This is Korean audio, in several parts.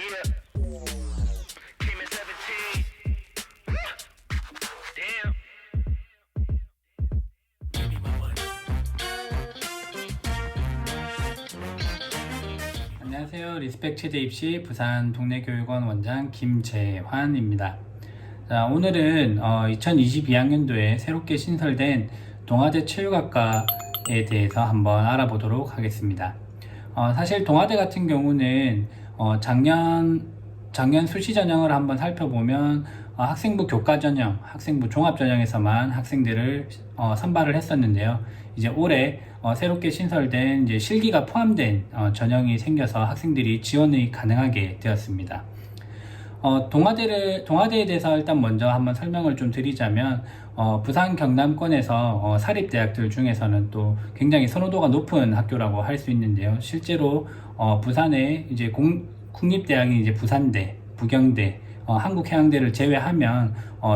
Yeah. Came at 17. Damn. 안녕하세요. 리스펙 체대 입시 부산 동래교육원 원장 김재환입니다. 자, 오늘은 2022학년도에 새롭게 신설된 동아대 체육학과에 대해서 한번 알아보도록 하겠습니다. 사실 동아대 같은 경우는 작년 수시 전형을 한번 살펴보면 학생부 교과 전형, 학생부 종합 전형에서만 학생들을 선발을 했었는데요. 이제 올해 새롭게 신설된 이제 실기가 포함된 전형이 생겨서 학생들이 지원이 가능하게 되었습니다. 동아대에 대해서 일단 먼저 한번 설명을 좀 드리자면, 부산 경남권에서 사립대학들 중에서는 또 굉장히 선호도가 높은 학교라고 할 수 있는데요. 실제로 부산에 이제 국립대학인 이제 부산대, 부경대, 한국해양대를 제외하면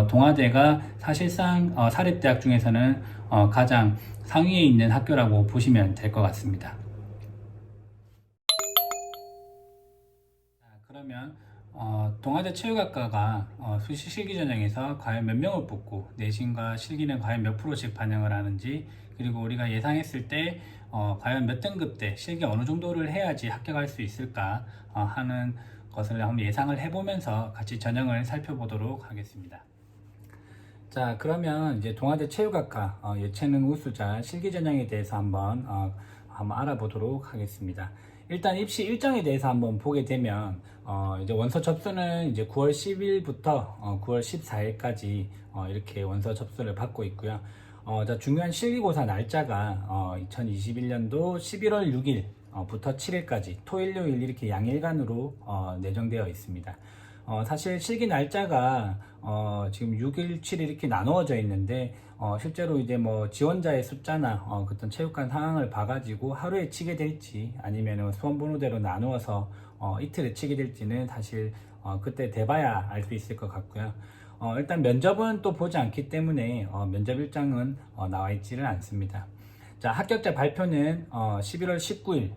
동아대가 사실상 사립대학 중에서는 가장 상위에 있는 학교라고 보시면 될 것 같습니다. 자, 그러면 동아대 체육학과가 수시 실기 전형에서 과연 몇 명을 뽑고 내신과 실기는 과연 몇 프로씩 반영을 하는지, 그리고 우리가 예상했을 때 과연 몇 등급대 실기 어느 정도를 해야지 합격할 수 있을까 하는 것을 한번 예상을 해보면서 같이 전형을 살펴보도록 하겠습니다. 자, 그러면 이제 동아대 체육학과 예체능 우수자 실기 전형에 대해서 한번 알아보도록 하겠습니다. 일단 입시 일정에 대해서 한번 보게 되면 이제 원서 접수는 이제 9월 10일부터 9월 14일까지 이렇게 원서 접수를 받고 있고요. 자, 중요한 실기고사 날짜가 2021년도 11월 6일 부터 7일까지 토일 요일 이렇게 양일간으로 내정되어 있습니다. 사실 실기 날짜가 지금 6일, 7일 이렇게 나누어져 있는데 실제로 이제 뭐 지원자의 숫자나 어떤 체육관 상황을 봐가지고 하루에 치게 될지 아니면 수험번호대로 나누어서 이틀에 치게 될지는 사실 그때 돼봐야 알 수 있을 것 같고요. 일단 면접은 또 보지 않기 때문에 면접 일정은 나와 있지는 않습니다. 자, 합격자 발표는 11월 19일,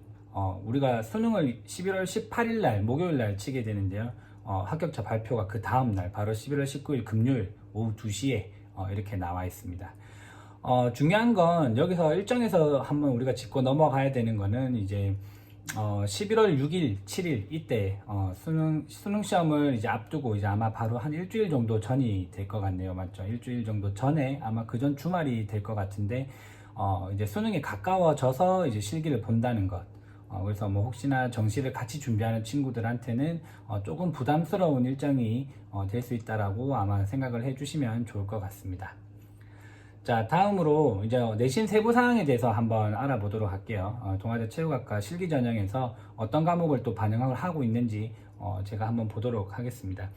우리가 수능을 11월 18일 날 목요일 날 치게 되는데요. 합격자 발표가 그 다음날 바로 11월 19일 금요일 오후 2시에 이렇게 나와 있습니다. 중요한 건 여기서 일정에서 한번 우리가 짚고 넘어가야 되는 거는 이제 11월 6일, 7일 이때 수능 시험을 이제 앞두고 이제 아마 바로 한 일주일 정도 전이 될 것 같네요. 맞죠? 일주일 정도 전에 아마 그 전 주말이 될 것 같은데 이제 수능이 가까워져서 이제 실기를 본다는 것. 그래서 뭐 혹시나 정시를 같이 준비하는 친구들한테는 조금 부담스러운 일정이 될 수 있다라고 아마 생각을 해주시면 좋을 것 같습니다. 자, 다음으로 이제 내신 세부 사항에 대해서 한번 알아보도록 할게요. 동아대 체육학과 실기 전형에서 어떤 과목을 또 반영을 하고 있는지 제가 한번 보도록 하겠습니다.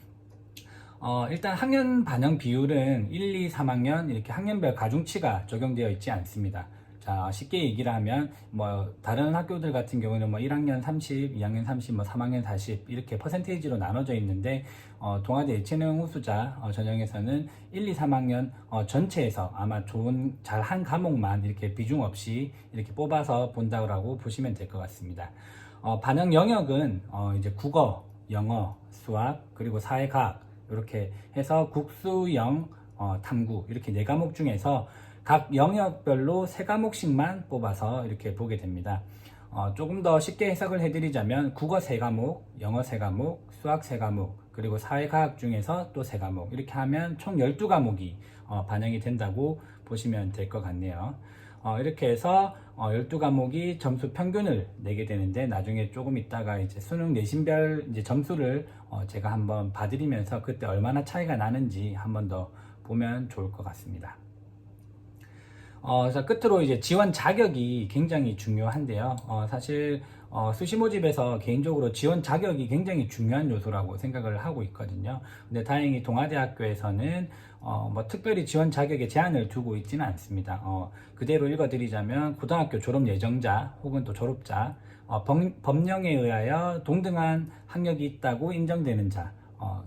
일단 학년 반영 비율은 1, 2, 3학년 이렇게 학년별 가중치가 적용되어 있지 않습니다. 자, 쉽게 얘기를 하면 뭐 다른 학교들 같은 경우는 뭐 1학년 30, 2학년 30, 뭐 3학년 40 이렇게 퍼센테이지로 나눠져 있는데 동아대 예체능 우수자 전형에서는 1, 2, 3학년 전체에서 아마 좋은 잘한 과목만 이렇게 비중 없이 이렇게 뽑아서 본다고 보시면 될 것 같습니다. 반영 영역은 이제 국어, 영어, 수학, 그리고 사회과학 이렇게 해서 국수, 영, 탐구 이렇게 4과목 중에서 각 영역별로 3과목씩만 뽑아서 이렇게 보게 됩니다. 조금 더 쉽게 해석을 해드리자면 국어 3과목, 영어 3과목, 수학 3과목, 그리고 사회과학 중에서 또 3과목 이렇게 하면 총 12과목이 반영이 된다고 보시면 될 것 같네요. 이렇게 해서 12과목이 점수 평균을 내게 되는데 나중에 조금 있다가 이제 수능 내신별 이제 점수를 제가 한번 봐드리면서 그때 얼마나 차이가 나는지 한번 더 보면 좋을 것 같습니다. 자, 끝으로 이제 지원 자격이 굉장히 중요한데요. 사실 수시 모집에서 개인적으로 지원 자격이 굉장히 중요한 요소라고 생각을 하고 있거든요. 근데 다행히 동아대학교에서는 뭐 특별히 지원 자격에 제한을 두고 있지는 않습니다. 그대로 읽어드리자면 고등학교 졸업 예정자 혹은 또 졸업자, 법령에 의하여 동등한 학력이 있다고 인정되는 자,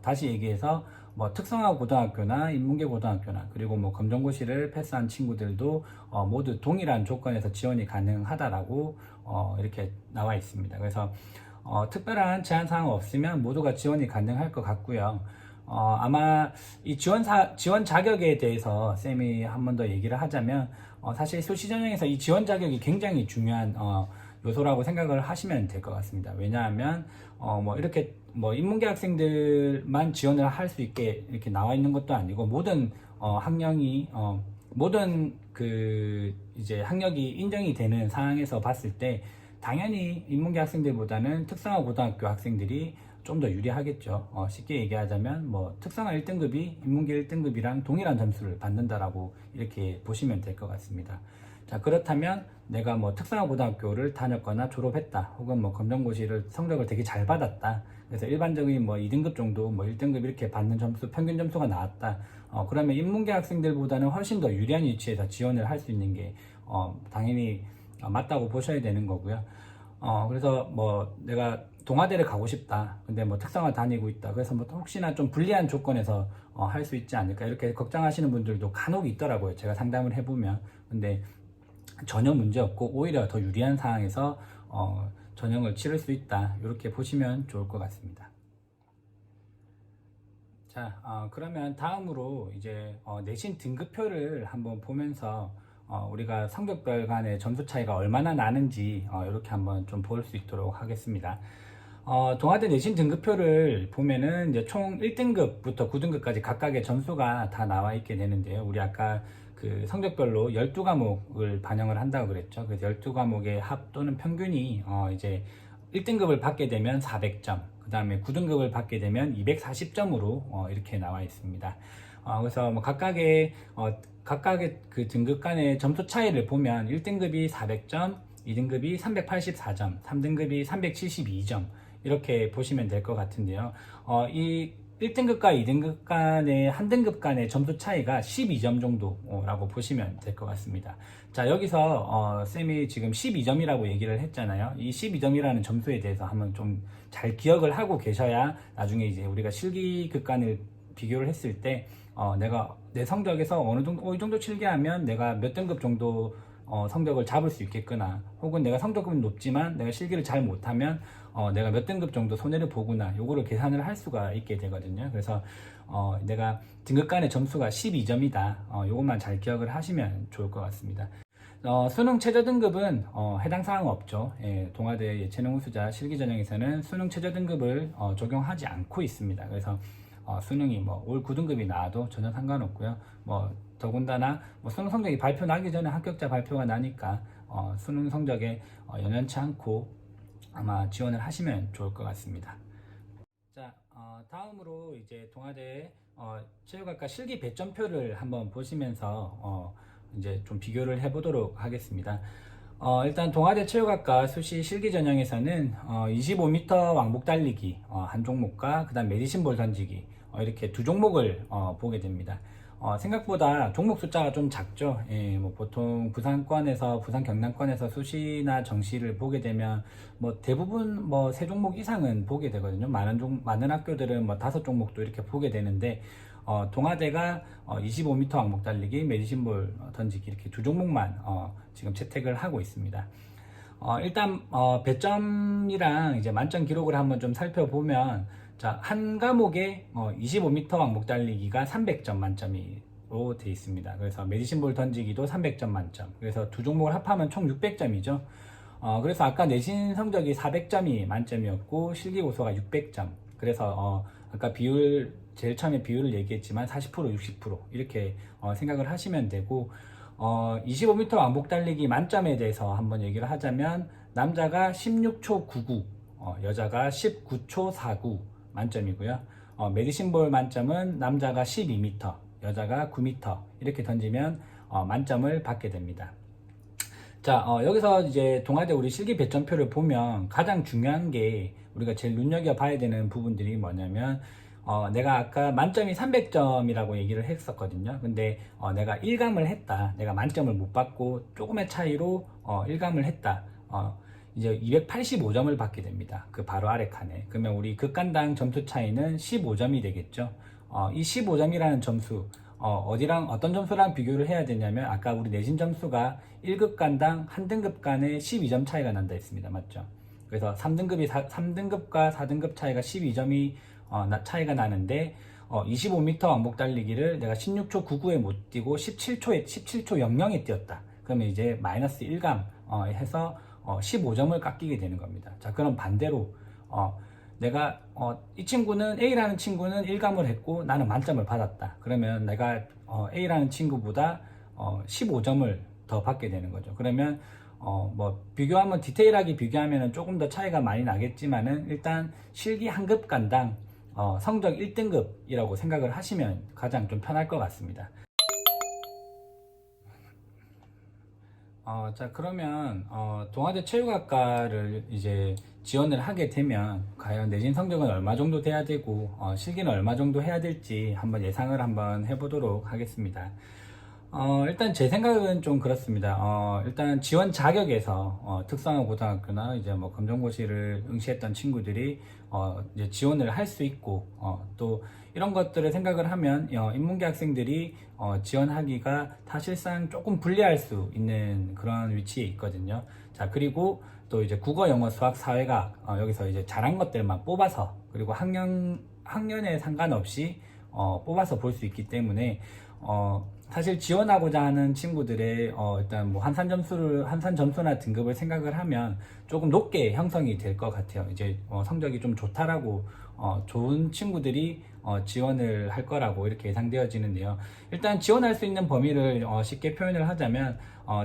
다시 얘기해서 뭐 특성화 고등학교나 인문계 고등학교나 그리고 뭐 검정고시를 패스한 친구들도 모두 동일한 조건에서 지원이 가능하다라고 이렇게 나와 있습니다. 그래서 특별한 제한 사항 없으면 모두가 지원이 가능할 것 같고요. 아마 이 지원 자격에 대해서 쌤이 한 번 더 얘기를 하자면, 사실 수시 전형에서 이 지원 자격이 굉장히 중요한 요소라고 생각을 하시면 될 것 같습니다. 왜냐하면 뭐 이렇게 뭐 인문계 학생들만 지원을 할 수 있게 이렇게 나와 있는 것도 아니고, 모든 학령이 모든 그 이제 학력이 인정이 되는 상황에서 봤을 때 당연히 인문계 학생들보다는 특성화 고등학교 학생들이 좀 더 유리하겠죠. 쉽게 얘기하자면 뭐 특성화 1등급이 인문계 1등급이랑 동일한 점수를 받는다라고 이렇게 보시면 될 것 같습니다. 자, 그렇다면 내가 뭐 특성화 고등학교를 다녔거나 졸업했다, 혹은 뭐 검정고시를 성적을 되게 잘 받았다, 그래서 일반적인 뭐 2등급 정도, 뭐 1등급 이렇게 받는 점수, 평균 점수가 나왔다. 그러면 인문계 학생들보다는 훨씬 더 유리한 위치에서 지원을 할 수 있는 게 당연히 맞다고 보셔야 되는 거고요. 그래서 뭐 내가 동아대를 가고 싶다, 근데 뭐 특성화 다니고 있다, 그래서 뭐 혹시나 좀 불리한 조건에서 할 수 있지 않을까, 이렇게 걱정하시는 분들도 간혹 있더라고요. 제가 상담을 해보면. 근데 전혀 문제 없고 오히려 더 유리한 상황에서 전형을 치를 수 있다, 이렇게 보시면 좋을 것 같습니다. 자, 그러면 다음으로 이제 내신 등급표를 한번 보면서 우리가 성적별 간의 점수 차이가 얼마나 나는지 이렇게 한번 좀 볼 수 있도록 하겠습니다. 동아대 내신 등급표를 보면은 이제 총 1등급부터 9등급까지 각각의 점수가 다 나와 있게 되는데요. 우리 아까 그 성적별로 12과목을 반영을 한다고 그랬죠. 그래서 12과목의 합 또는 평균이 이제 1등급을 받게 되면 400점, 그 다음에 9등급을 받게 되면 240점으로 이렇게 나와 있습니다. 그래서 뭐 각각의 그 등급 간의 점수 차이를 보면 1등급이 400점, 2등급이 384점, 3등급이 372점, 이렇게 보시면 될 것 같은데요. 이 1등급과 2등급 간의 한 등급 간의 점수 차이가 12점 정도라고 보시면 될 것 같습니다. 자, 여기서 쌤이 지금 12점이라고 얘기를 했잖아요. 이 12점이라는 점수에 대해서 한번 좀 잘 기억을 하고 계셔야 나중에 이제 우리가 실기급 간을 비교를 했을 때 내가 내 성적에서 어느 정도 이 정도 실기하면 내가 몇 등급 정도 성적을 잡을 수 있겠구나, 혹은 내가 성적은 높지만 내가 실기를 잘 못하면 내가 몇 등급 정도 손해를 보구나, 요거를 계산을 할 수가 있게 되거든요. 그래서 내가 등급 간의 점수가 12점이다, 요것만 잘 기억을 하시면 좋을 것 같습니다. 수능 최저 등급은 해당 사항 없죠. 예, 동아대 예체능 우수자 실기 전형에서는 수능 최저 등급을 적용하지 않고 있습니다. 그래서 수능이 뭐 올 9등급이 나와도 전혀 상관없고요. 뭐 더군다나 뭐 수능 성적이 발표 나기 전에 합격자 발표가 나니까 수능 성적에 연연치 않고 아마 지원을 하시면 좋을 것 같습니다. 자, 다음으로 이제 동아대 체육학과 실기 배점표를 한번 보시면서 이제 좀 비교를 해보도록 하겠습니다. 일단 동아대 체육학과 수시 실기 전형에서는 25m 왕복 달리기 한 종목과 그 다음 메디신볼 던지기 이렇게 두 종목을 보게 됩니다. 생각보다 종목 숫자가 좀 작죠. 예, 뭐 보통 부산 경남권에서 수시나 정시를 보게 되면 뭐 대부분 뭐 세 종목 이상은 보게 되거든요. 많은 학교들은 뭐 5종목도 이렇게 보게 되는데 동아대가 25m 왕복 달리기, 메디신볼 던지기 이렇게 두 종목만 지금 채택을 하고 있습니다. 일단 배점이랑 이제 만점 기록을 한번 좀 살펴보면, 자, 한 과목에 25m 왕복 달리기가 300점 만점으로 되어 있습니다. 그래서 메디신볼 던지기도 300점 만점. 그래서 두 종목을 합하면 총 600점이죠. 그래서 아까 내신 성적이 400점이 만점이었고 실기 고소가 600점. 그래서 아까 제일 처음에 비율을 얘기했지만 40%, 60% 이렇게 생각을 하시면 되고, 25m 왕복 달리기 만점에 대해서 한번 얘기를 하자면 남자가 16초 99, 여자가 19초 49 만점이고요. 메디신볼 만점은 남자가 12m, 여자가 9m 이렇게 던지면 만점을 받게 됩니다. 자, 여기서 이제 동아대 우리 실기 배점표를 보면 가장 중요한 게 우리가 제일 눈여겨봐야 되는 부분들이 뭐냐면, 내가 아까 만점이 300점이라고 얘기를 했었거든요. 근데 내가 1감을 했다, 내가 만점을 못 받고 조금의 차이로 1감을 했다, 이제 285점을 받게 됩니다. 그 바로 아래 칸에. 그러면 우리 극간당 점수 차이는 15점이 되겠죠. 이 15점이라는 점수 어떤 점수랑 비교를 해야 되냐면, 아까 우리 내신 점수가 1급간당 한 등급 간에 12점 차이가 난다 했습니다. 맞죠? 그래서 3등급과 4등급 차이가 12점이 차이가 나는데 25m 왕복 달리기를 내가 16초 99에 못 뛰고 17초 00에 뛰었다. 그러면 이제 마이너스 1감 해서 15점을 깎이게 되는 겁니다. 자, 그럼 반대로 내가 이 친구는 A라는 친구는 1감을 했고 나는 만점을 받았다. 그러면 내가 A라는 친구보다 15점을 더 받게 되는 거죠. 그러면 뭐 비교하면 디테일하게 비교하면 조금 더 차이가 많이 나겠지만은 일단 실기 한 급간당 성적 1등급이라고 생각을 하시면 가장 좀 편할 것 같습니다. 자, 그러면 동아대 체육학과를 이제 지원을 하게 되면 과연 내신 성적은 얼마 정도 돼야 되고 실기는 얼마 정도 해야 될지 한번 예상을 한번 해보도록 하겠습니다. 일단 제 생각은 좀 그렇습니다. 일단 지원 자격에서 특성화 고등학교나 이제 뭐 검정고시를 응시했던 친구들이 이제 지원을 할 수 있고 또 이런 것들을 생각을 하면 인문계 학생들이 지원하기가 사실상 조금 불리할 수 있는 그런 위치에 있거든요. 자, 그리고 또 이제 국어, 영어, 수학, 사회학 여기서 이제 잘한 것들만 뽑아서 그리고 학년에 상관없이 뽑아서 볼 수 있기 때문에 사실 지원하고자 하는 친구들의 일단 뭐 한산 점수나 등급을 생각을 하면 조금 높게 형성이 될 것 같아요. 이제 성적이 좀 좋다라고 좋은 친구들이 지원을 할 거라고 이렇게 예상되어지는데요. 일단 지원할 수 있는 범위를 쉽게 표현을 하자면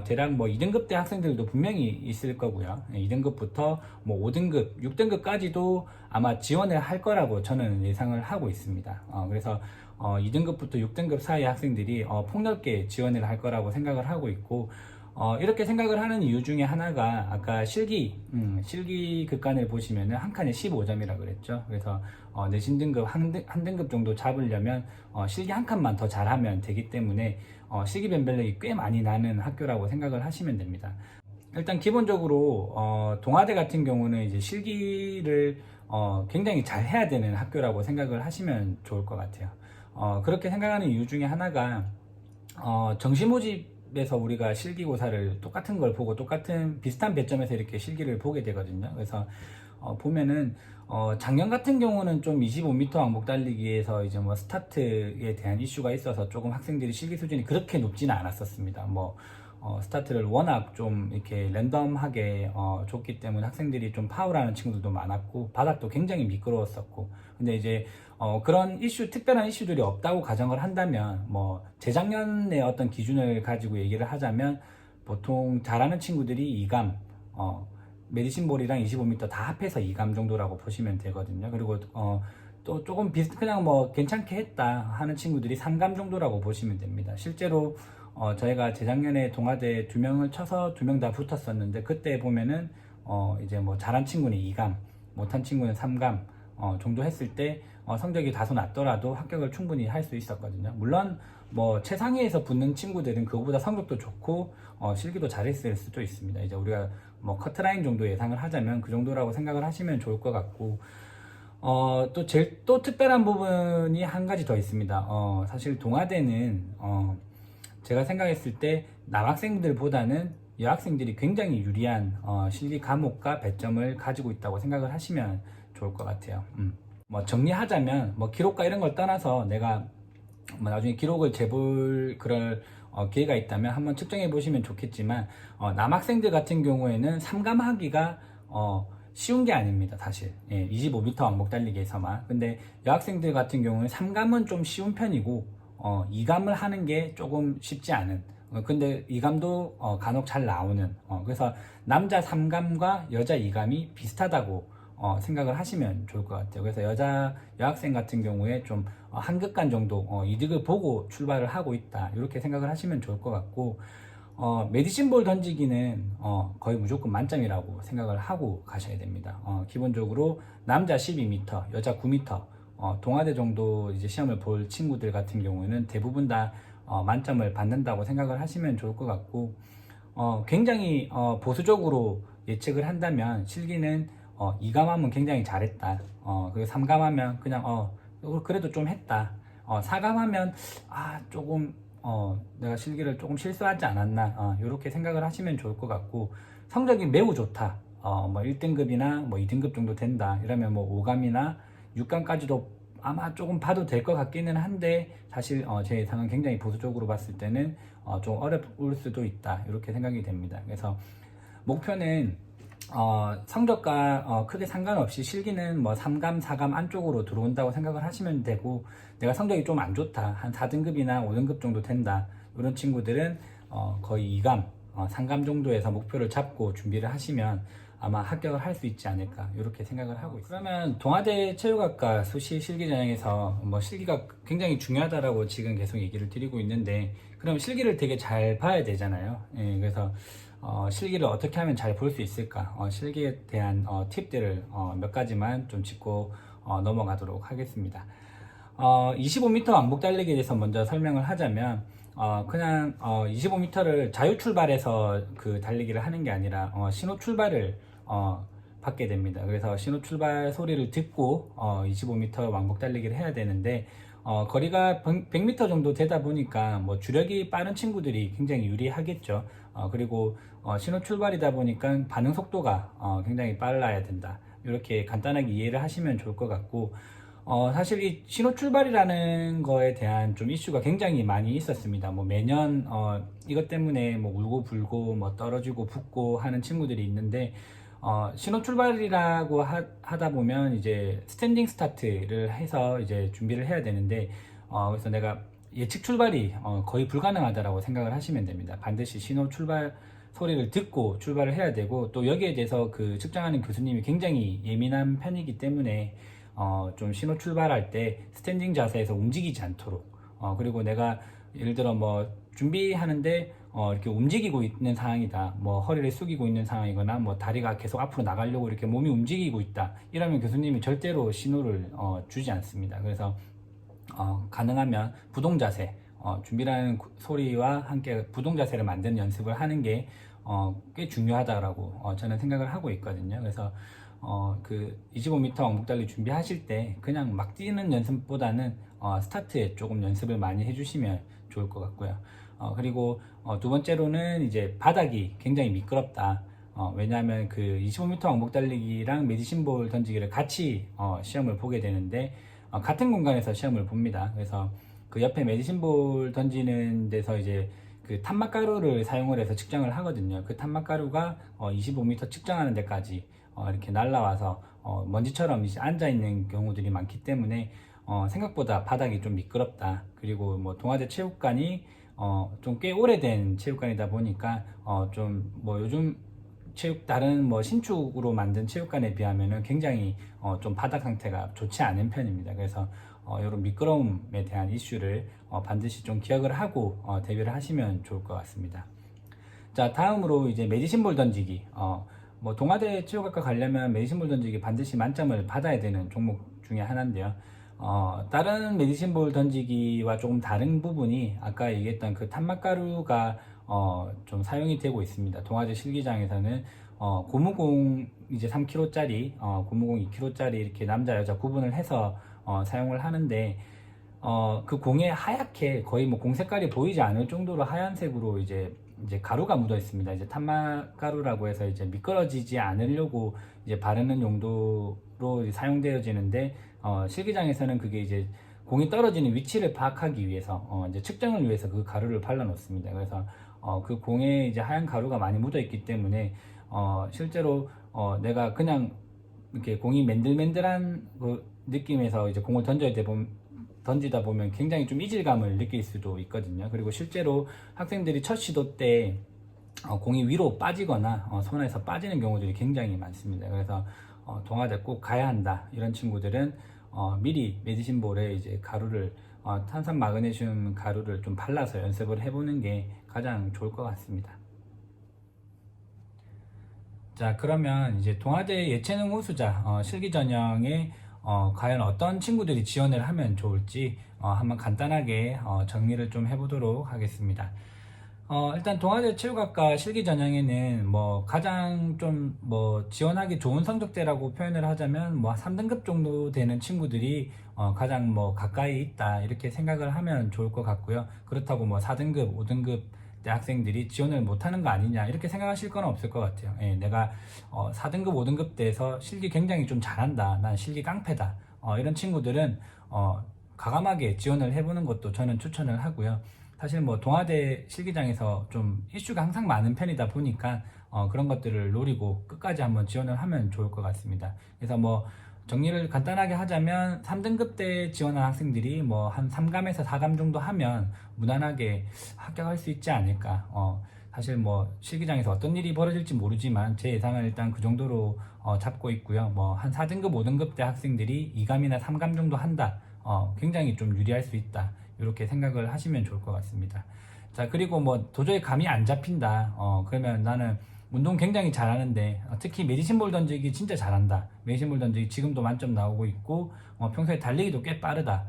대략 뭐 2등급 대 학생들도 분명히 있을 거고요. 2등급부터 뭐 5등급, 6등급까지도 아마 지원을 할 거라고 저는 예상을 하고 있습니다. 그래서 2등급부터 6등급 사이의 학생들이 폭넓게 지원을 할 거라고 생각을 하고 있고 이렇게 생각을 하는 이유 중에 하나가 아까 실기 극간을 보시면은 한 칸에 15점이라 그랬죠. 그래서 내신 등급 한 등급 정도 잡으려면 실기 한 칸만 더 잘하면 되기 때문에 실기 변별력이 꽤 많이 나는 학교라고 생각을 하시면 됩니다. 일단 기본적으로 동아대 같은 경우는 이제 실기를 굉장히 잘 해야 되는 학교라고 생각을 하시면 좋을 것 같아요. 그렇게 생각하는 이유 중에 하나가 정시 모집에서 우리가 실기고사를 똑같은 걸 보고 똑같은 비슷한 배점에서 이렇게 실기를 보게 되거든요. 그래서 보면은 작년 같은 경우는 좀 25m 왕복 달리기에서 이제 뭐 스타트에 대한 이슈가 있어서 조금 학생들이 실기 수준이 그렇게 높지는 않았었습니다. 뭐 스타트를 워낙 좀 이렇게 랜덤하게 줬기 때문에 학생들이 좀 파울하는 친구들도 많았고 바닥도 굉장히 미끄러웠었고 근데 이제 그런 특별한 이슈들이 없다고 가정을 한다면 뭐 재작년의 어떤 기준을 가지고 얘기를 하자면 보통 잘하는 친구들이 2감 메디신볼이랑 25m 다 합해서 2감 정도라고 보시면 되거든요. 그리고 또 조금 그냥 뭐 괜찮게 했다 하는 친구들이 3감 정도라고 보시면 됩니다. 실제로 저희가 재작년에 동아대 2명을 쳐서 2명 다 붙었었는데 그때 보면은 이제 뭐 잘한 친구는 2감 못한 친구는 3감 정도 했을 때 성적이 다소 낮더라도 합격을 충분히 할 수 있었거든요. 물론 뭐 최상위에서 붙는 친구들은 그거보다 성적도 좋고 실기도 잘했을 수도 있습니다. 이제 우리가 뭐 커트라인 정도 예상을 하자면 그 정도라고 생각을 하시면 좋을 것 같고 또 특별한 부분이 한 가지 더 있습니다. 사실 동아대는 제가 생각했을 때 남학생들보다는 여학생들이 굉장히 유리한 실기 과목과 배점을 가지고 있다고 생각을 하시면 좋을 것 같아요. 뭐 정리하자면 뭐 기록과 이런 걸 떠나서 내가 뭐 나중에 기록을 재볼 그럴 기회가 있다면 한번 측정해 보시면 좋겠지만 남학생들 같은 경우에는 3감 하기가 쉬운 게 아닙니다. 사실 25m 왕복 달리기에서만. 근데 여학생들 같은 경우는 3감은 좀 쉬운 편이고 2감을 하는 게 조금 쉽지 않은 근데 2감도 간혹 잘 나오는 그래서 남자 3감과 여자 2감이 비슷하다고 생각을 하시면 좋을 것 같아요. 그래서 여학생 같은 경우에 좀 한 극간 정도 이득을 보고 출발을 하고 있다 이렇게 생각을 하시면 좋을 것 같고 메디신볼 던지기는 거의 무조건 만점이라고 생각을 하고 가셔야 됩니다. 기본적으로 남자 12m 여자 9m 동아대 정도 이제 시험을 볼 친구들 같은 경우에는 대부분 다 만점을 받는다고 생각을 하시면 좋을 것 같고 굉장히 보수적으로 예측을 한다면 실기는 2감하면 굉장히 잘했다 그리고 3감하면 그냥 그래도 좀 했다 4감하면 조금 내가 실기를 조금 실수하지 않았나 이렇게 생각을 하시면 좋을 것 같고 성적이 매우 좋다 뭐 1등급이나 뭐 2등급 정도 된다 이러면 뭐 5감이나 6감까지도 아마 조금 봐도 될 것 같기는 한데 사실 제 예상은 굉장히 보수적으로 봤을 때는 좀 어려울 수도 있다 이렇게 생각이 됩니다. 그래서 목표는 성적과 크게 상관없이 실기는 뭐 3감, 4감 안쪽으로 들어온다고 생각을 하시면 되고, 내가 성적이 좀 안 좋다, 한 4등급이나 5등급 정도 된다, 이런 친구들은 거의 2감, 3감 정도에서 목표를 잡고 준비를 하시면 아마 합격을 할 수 있지 않을까 이렇게 생각을 하고 있습니다. 그러면 동아대 체육학과 수시 실기 전형에서 뭐 실기가 굉장히 중요하다라고 지금 계속 얘기를 드리고 있는데, 그럼 실기를 되게 잘 봐야 되잖아요. 예, 그래서 실기를 어떻게 하면 잘 볼 수 있을까? 실기에 대한 팁들을 몇 가지만 좀 짚고 넘어가도록 하겠습니다. 25m 왕복 달리기에 대해서 먼저 설명을 하자면, 그냥 25m를 자유 출발해서 그 달리기를 하는 게 아니라 신호 출발을 받게 됩니다. 그래서 신호 출발 소리를 듣고 25m 왕복 달리기를 해야 되는데, 거리가 100m 정도 되다 보니까 뭐 주력이 빠른 친구들이 굉장히 유리하겠죠. 그리고 신호 출발이다 보니까 반응 속도가 굉장히 빨라야 된다. 이렇게 간단하게 이해를 하시면 좋을 것 같고, 사실 이 신호 출발이라는 거에 대한 좀 이슈가 굉장히 많이 있었습니다. 뭐 매년 이것 때문에 뭐 울고 불고 뭐 떨어지고 붙고 하는 친구들이 있는데, 신호 출발이라고 하다 보면 이제 스탠딩 스타트를 해서 이제 준비를 해야 되는데, 그래서 내가 예측 출발이 거의 불가능하다라고 생각을 하시면 됩니다. 반드시 신호 출발 소리를 듣고 출발을 해야 되고, 또 여기에 대해서 그 측정하는 교수님이 굉장히 예민한 편이기 때문에 좀 신호 출발할 때 스탠딩 자세에서 움직이지 않도록, 그리고 내가 예를 들어 뭐 준비하는데 이렇게 움직이고 있는 상황이다, 뭐 허리를 숙이고 있는 상황이거나 뭐 다리가 계속 앞으로 나가려고 이렇게 몸이 움직이고 있다, 이러면 교수님이 절대로 신호를 주지 않습니다. 그래서 가능하면 부동 자세, 준비라는 소리와 함께 부동 자세를 만드는 연습을 하는 게 꽤 중요하다라고 저는 생각을 하고 있거든요. 그래서 그 25m 왕복달리 준비하실 때 그냥 막 뛰는 연습보다는 스타트에 조금 연습을 많이 해주시면 좋을 것 같고요. 그리고 두 번째로는 이제 바닥이 굉장히 미끄럽다. 왜냐하면 그 25m 왕복달리기랑 메디신볼 던지기를 같이 시험을 보게 되는데, 같은 공간에서 시험을 봅니다. 그래서 그 옆에 메디신볼 던지는 데서 이제 그 탄막가루를 사용을 해서 측정을 하거든요. 그 탄막가루가 25m 측정하는 데까지 이렇게 날라와서 먼지처럼 이제 앉아 있는 경우들이 많기 때문에 생각보다 바닥이 좀 미끄럽다. 그리고 뭐 동아대 체육관이 좀 꽤 오래된 체육관이다 보니까 좀 뭐 요즘 다른 뭐 신축으로 만든 체육관에 비하면은 굉장히 좀 바닥 상태가 좋지 않은 편입니다. 그래서 이런 미끄러움에 대한 이슈를 반드시 좀 기억을 하고 대비를 하시면 좋을 것 같습니다. 자, 다음으로 이제 메디신볼 던지기. 뭐 동아대 체육학과 가려면 메디신볼 던지기 반드시 만점을 받아야 되는 종목 중에 하나인데요. 다른 메디신볼 던지기와 조금 다른 부분이 아까 얘기했던 그 탄막가루가 좀 사용이 되고 있습니다. 동아대 실기장에서는 고무공 이제 3kg짜리, 고무공 2kg짜리 이렇게 남자 여자 구분을 해서 사용을 하는데, 그 공에 하얗게 거의 뭐 공 색깔이 보이지 않을 정도로 하얀색으로 이제 가루가 묻어 있습니다. 이제 탄막가루라고 해서 이제 미끄러지지 않으려고 이제 바르는 용도로 사용되어지는데, 실기장에서는 그게 이제 공이 떨어지는 위치를 파악하기 위해서 이제 측정을 위해서 그 가루를 발라 놓습니다. 그래서 그 공에 이제 하얀 가루가 많이 묻어 있기 때문에 실제로 내가 그냥 이렇게 공이 맨들맨들한 그 느낌에서 이제 공을 던지다 보면 굉장히 좀 이질감을 느낄 수도 있거든요. 그리고 실제로 학생들이 첫 시도 때 공이 위로 빠지거나 손에서 빠지는 경우들이 굉장히 많습니다. 그래서 동아대 꼭 가야 한다 이런 친구들은 미리 메디신볼에 이제 가루를 탄산 마그네슘 가루를 좀 발라서 연습을 해보는 게 가장 좋을 것 같습니다. 자, 그러면 이제 동아대 예체능 우수자 실기 전형에 과연 어떤 친구들이 지원을 하면 좋을지 한번 간단하게 정리를 좀 해보도록 하겠습니다. 일단 동아대 체육학과 실기 전형에는 뭐 가장 좀 뭐 지원하기 좋은 성적대라고 표현을 하자면 뭐 3등급 정도 되는 친구들이 가장 뭐 가까이 있다 이렇게 생각을 하면 좋을 것 같고요. 그렇다고 뭐 4등급, 5등급 대 학생들이 지원을 못하는 거 아니냐 이렇게 생각하실 건 없을 것 같아요. 예, 내가 4등급, 5등급 돼서 실기 굉장히 좀 잘한다. 난 실기 깡패다. 이런 친구들은 과감하게 지원을 해보는 것도 저는 추천을 하고요. 사실 뭐 동아대 실기장에서 좀 이슈가 항상 많은 편이다 보니까 그런 것들을 노리고 끝까지 한번 지원을 하면 좋을 것 같습니다. 그래서 뭐 정리를 간단하게 하자면 3등급 때 지원한 학생들이 뭐 한 3감에서 4감 정도 하면 무난하게 합격할 수 있지 않을까. 사실 뭐 실기장에서 어떤 일이 벌어질지 모르지만 제 예상은 일단 그 정도로 잡고 있고요. 뭐 한 4등급, 5등급 때 학생들이 2감이나 3감 정도 한다. 굉장히 좀 유리할 수 있다. 이렇게 생각을 하시면 좋을 것 같습니다. 자, 그리고 뭐 도저히 감이 안 잡힌다. 그러면 나는 운동 굉장히 잘하는데 특히 메디신볼 던지기 진짜 잘한다. 메디신볼 던지기 지금도 만점 나오고 있고 평소에 달리기도 꽤 빠르다.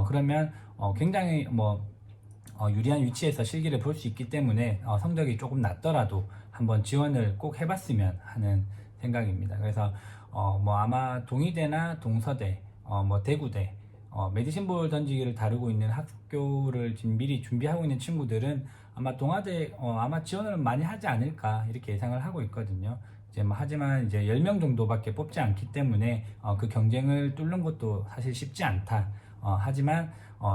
그러면 굉장히 뭐 유리한 위치에서 실기를 볼 수 있기 때문에 성적이 조금 낮더라도 한번 지원을 꼭 해봤으면 하는 생각입니다. 그래서 뭐 아마 동의대나 동서대, 뭐 대구대 메디신볼 던지기를 다루고 있는 학교를 지금 미리 준비하고 있는 친구들은 아마 동아대 아마 지원을 많이 하지 않을까 이렇게 예상을 하고 있거든요. 이제 뭐 하지만 이제 10명 정도밖에 뽑지 않기 때문에 그 경쟁을 뚫는 것도 사실 쉽지 않다. 하지만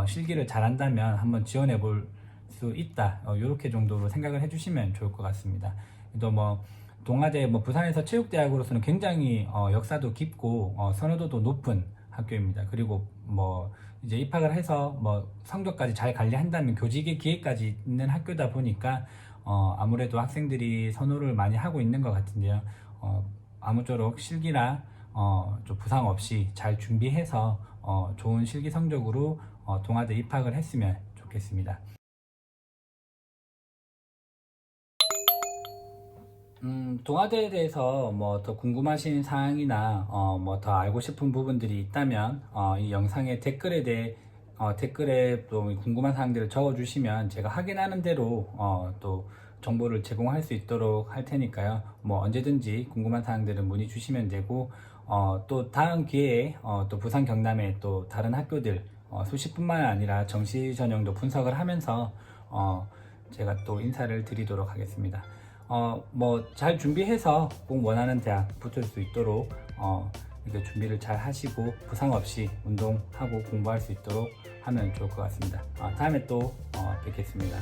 실기를 잘한다면 한번 지원해 볼 수 있다. 이렇게 정도로 생각을 해주시면 좋을 것 같습니다. 또 뭐 동아대 뭐 부산에서 체육대학으로서는 굉장히 역사도 깊고 선호도도 높은 학교입니다. 그리고 뭐 이제 입학을 해서 뭐 성적까지 잘 관리한다면 교직의 기회까지 있는 학교다 보니까 아무래도 학생들이 선호를 많이 하고 있는 것 같은데요. 아무쪼록 실기나 좀 부상 없이 잘 준비해서 좋은 실기 성적으로 동아대 입학을 했으면 좋겠습니다. 동아대에 대해서 뭐 더 궁금하신 사항이나 뭐 더 알고 싶은 부분들이 있다면 이 영상의 댓글에 대해 댓글에 또 궁금한 사항들을 적어주시면 제가 확인하는 대로 또 정보를 제공할 수 있도록 할 테니까요. 뭐 언제든지 궁금한 사항들은 문의 주시면 되고 또 다음 기회에 또 부산 경남의 또 다른 학교들 수시뿐만 아니라 정시 전형도 분석을 하면서 제가 또 인사를 드리도록 하겠습니다. 뭐 잘 준비해서 꼭 원하는 대학 붙을 수 있도록 이렇게 준비를 잘 하시고 부상 없이 운동하고 공부할 수 있도록 하면 좋을 것 같습니다. 다음에 또 뵙겠습니다.